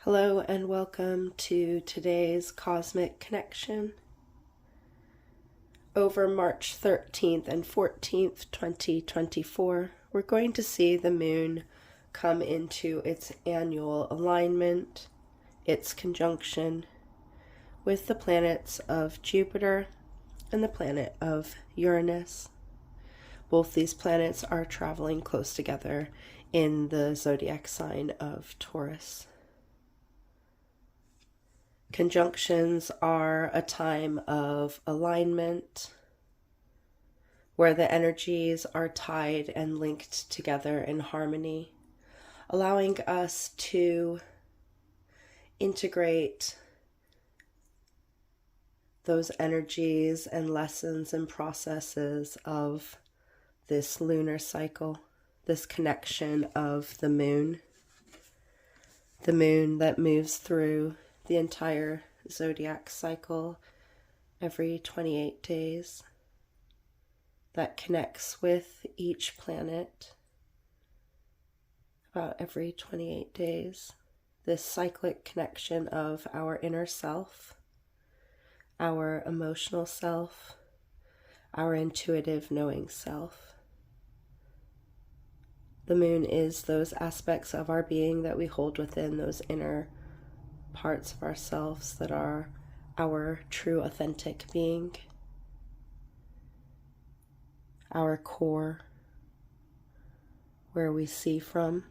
Hello and welcome to today's Cosmic Connection. Over March 13th and 14th, 2024, we're going to see the moon come into its annual alignment, its conjunction, with the planets of Jupiter and the planet of Uranus. Both these planets are traveling close together in the zodiac sign of Taurus. Conjunctions are a time of alignment where the energies are tied and linked together in harmony, allowing us to integrate those energies and lessons and processes of this lunar cycle, this connection of the moon that moves through the entire zodiac cycle every 28 days, that connects with each planet about every 28 days. This cyclic connection of our inner self, our emotional self, our intuitive knowing self. The moon is those aspects of our being that we hold within, those inner parts of ourselves that are our true authentic being, our core, where we see from.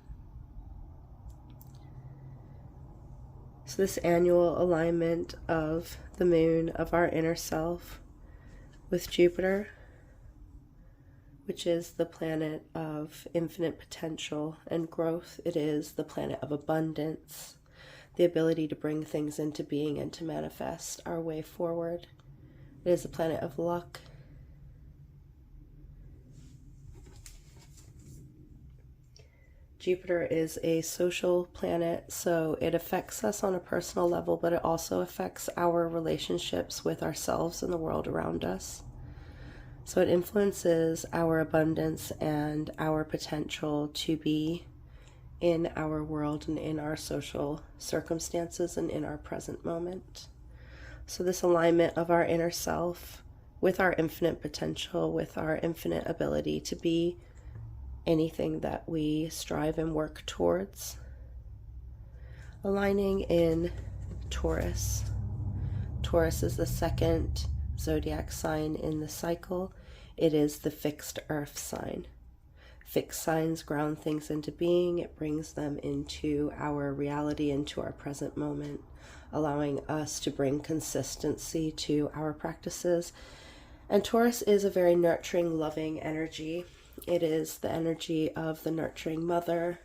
So this annual alignment of the moon, of our inner self, with Jupiter, which is the planet of infinite potential and growth. It is the planet of abundance, the ability to bring things into being and to manifest our way forward. It is a planet of luck. Jupiter is a social planet, so it affects us on a personal level, but it also affects our relationships with ourselves and the world around us. So it influences our abundance and our potential to be in our world and in our social circumstances and in our present moment. So this alignment of our inner self with our infinite potential, with our infinite ability to be anything that we strive and work towards. Aligning in Taurus. Taurus is the second zodiac sign in the cycle. It is the fixed earth sign. Fixed signs ground things into being. It brings them into our reality, into our present moment, allowing us to bring consistency to our practices. And Taurus is a very nurturing, loving energy. It is the energy of the nurturing mother,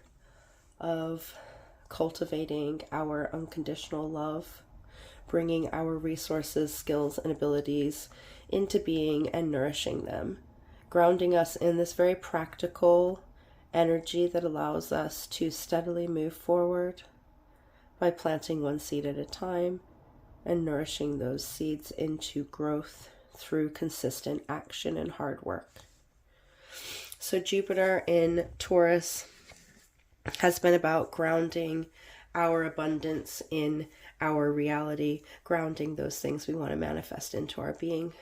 of cultivating our unconditional love, bringing our resources, skills, and abilities into being and nourishing them, grounding us in this very practical energy that allows us to steadily move forward by planting one seed at a time and nourishing those seeds into growth through consistent action and hard work. So Jupiter in Taurus has been about grounding our abundance in our reality, grounding those things we want to manifest into our being,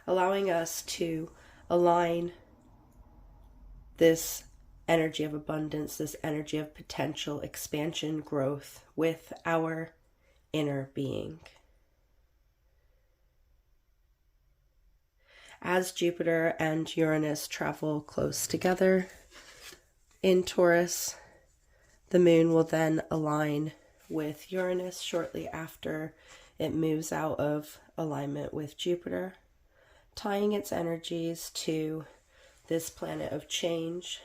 allowing us to align this energy of abundance, this energy of potential, expansion, growth with our inner being. As Jupiter and Uranus travel close together in Taurus, the moon will then align with Uranus shortly after it moves out of alignment with Jupiter, tying its energies to this planet of change,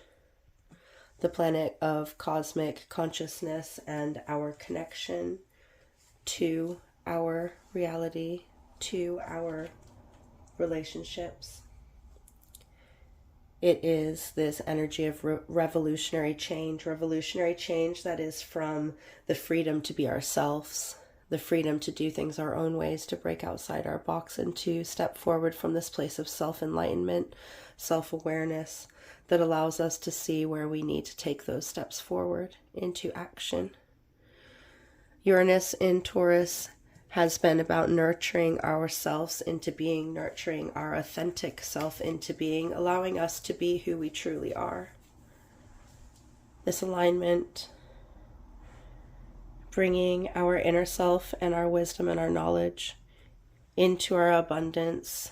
the planet of cosmic consciousness and our connection to our reality, to our relationships. It is this energy of revolutionary change that is from the freedom to be ourselves, the freedom to do things our own ways, to break outside our box and to step forward from this place of self-enlightenment, self-awareness that allows us to see where we need to take those steps forward into action. Uranus in Taurus has been about nurturing ourselves into being, nurturing our authentic self into being, allowing us to be who we truly are. This alignment, bringing our inner self and our wisdom and our knowledge into our abundance,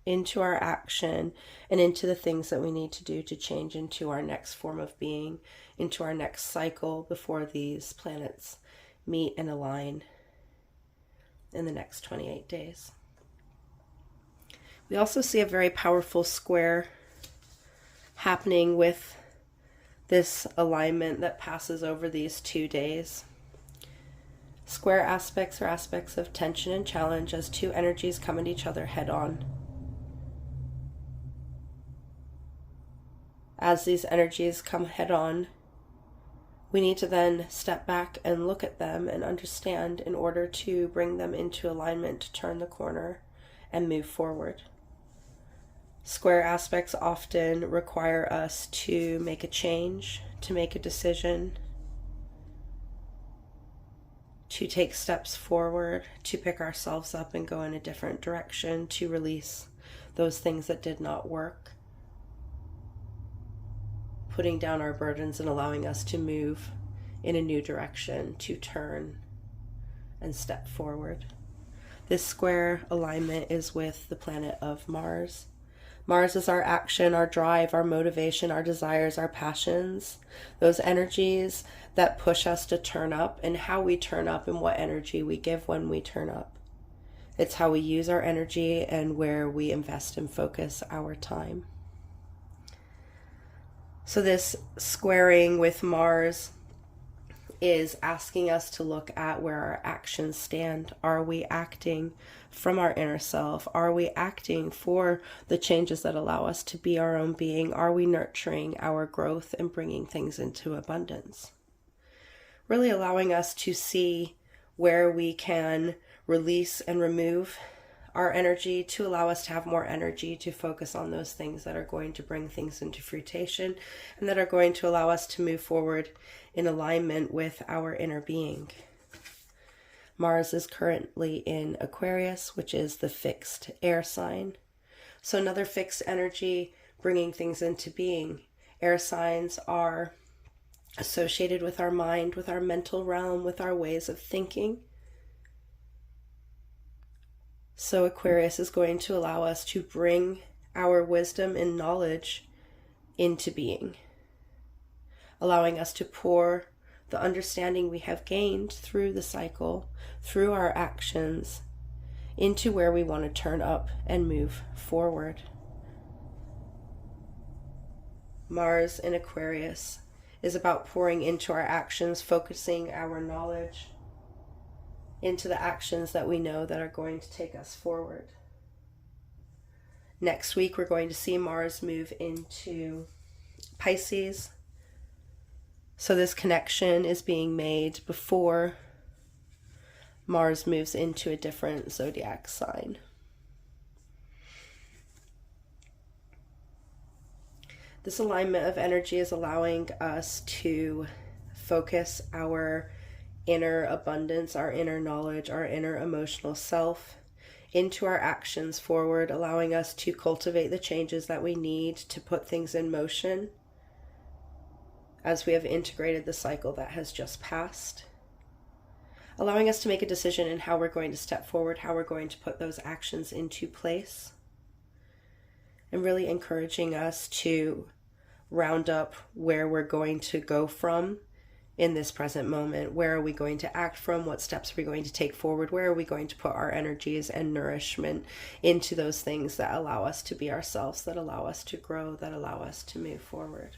into our action, and into the things that we need to do to change into our next form of being, into our next cycle before these planets meet and align in the next 28 days. We also see a very powerful square happening with this alignment that passes over these 2 days. Square aspects are aspects of tension and challenge as two energies come at each other head on. As these energies come head on, we need to then step back and look at them and understand in order to bring them into alignment, to turn the corner and move forward. Square aspects often require us to make a change, to make a decision, to take steps forward, to pick ourselves up and go in a different direction, to release those things that did not work, putting down our burdens and allowing us to move in a new direction, to turn and step forward. This square alignment is with the planet of Mars. Mars is our action, our drive, our motivation, our desires, our passions, those energies that push us to turn up, and how we turn up and what energy we give when we turn up. It's how we use our energy and where we invest and focus our time. So this squaring with Mars is asking us to look at where our actions stand. Are we acting from our inner self? Are we acting for the changes that allow us to be our own being? Are we nurturing our growth and bringing things into abundance? Really allowing us to see where we can release and remove our energy, to allow us to have more energy to focus on those things that are going to bring things into fruition and that are going to allow us to move forward in alignment with our inner being. Mars is currently in Aquarius, which is the fixed air sign. So another fixed energy bringing things into being. Air signs are associated with our mind, with our mental realm, with our ways of thinking. So Aquarius is going to allow us to bring our wisdom and knowledge into being, allowing us to pour the understanding we have gained through the cycle, through our actions, into where we want to turn up and move forward. Mars in Aquarius is about pouring into our actions, focusing our knowledge into the actions that we know that are going to take us forward. Next week, we're going to see Mars move into Pisces. So this connection is being made before Mars moves into a different zodiac sign. This alignment of energy is allowing us to focus our inner abundance, our inner knowledge, our inner emotional self into our actions forward, allowing us to cultivate the changes that we need to put things in motion as we have integrated the cycle that has just passed. Allowing us to make a decision in how we're going to step forward, how we're going to put those actions into place, and really encouraging us to round up where we're going to go from in this present moment. Where are we going to act from? What steps are we going to take forward? Where are we going to put our energies and nourishment into those things that allow us to be ourselves, that allow us to grow, that allow us to move forward?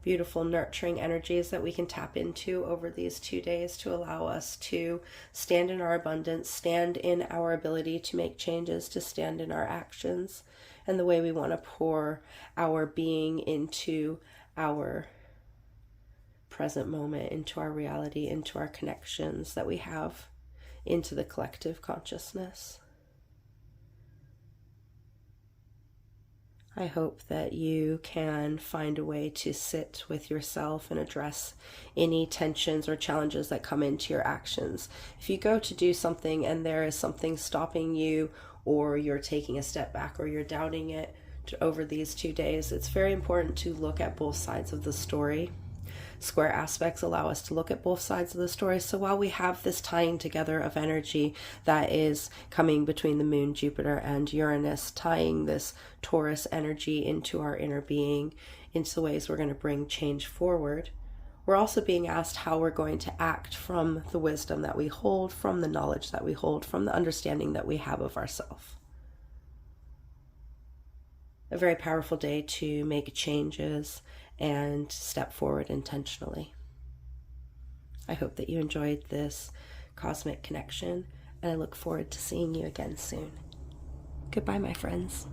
Beautiful nurturing energies that we can tap into over these 2 days to allow us to stand in our abundance, stand in our ability to make changes, to stand in our actions and the way we want to pour our being into our present moment, into our reality, into our connections that we have, into the collective consciousness. I hope that you can find a way to sit with yourself and address any tensions or challenges that come into your actions. If you go to do something and there is something stopping you, or you're taking a step back, or you're doubting it over these 2 days, it's very important to look at both sides of the story. Square aspects allow us to look at both sides of the story. So while we have this tying together of energy that is coming between the moon, Jupiter, and Uranus, tying this Taurus energy into our inner being, into the ways we're going to bring change forward, we're also being asked how we're going to act from the wisdom that we hold, from the knowledge that we hold, from the understanding that we have of ourselves. A very powerful day to make changes and step forward intentionally. I hope that you enjoyed this cosmic connection, and I look forward to seeing you again soon. Goodbye, my friends.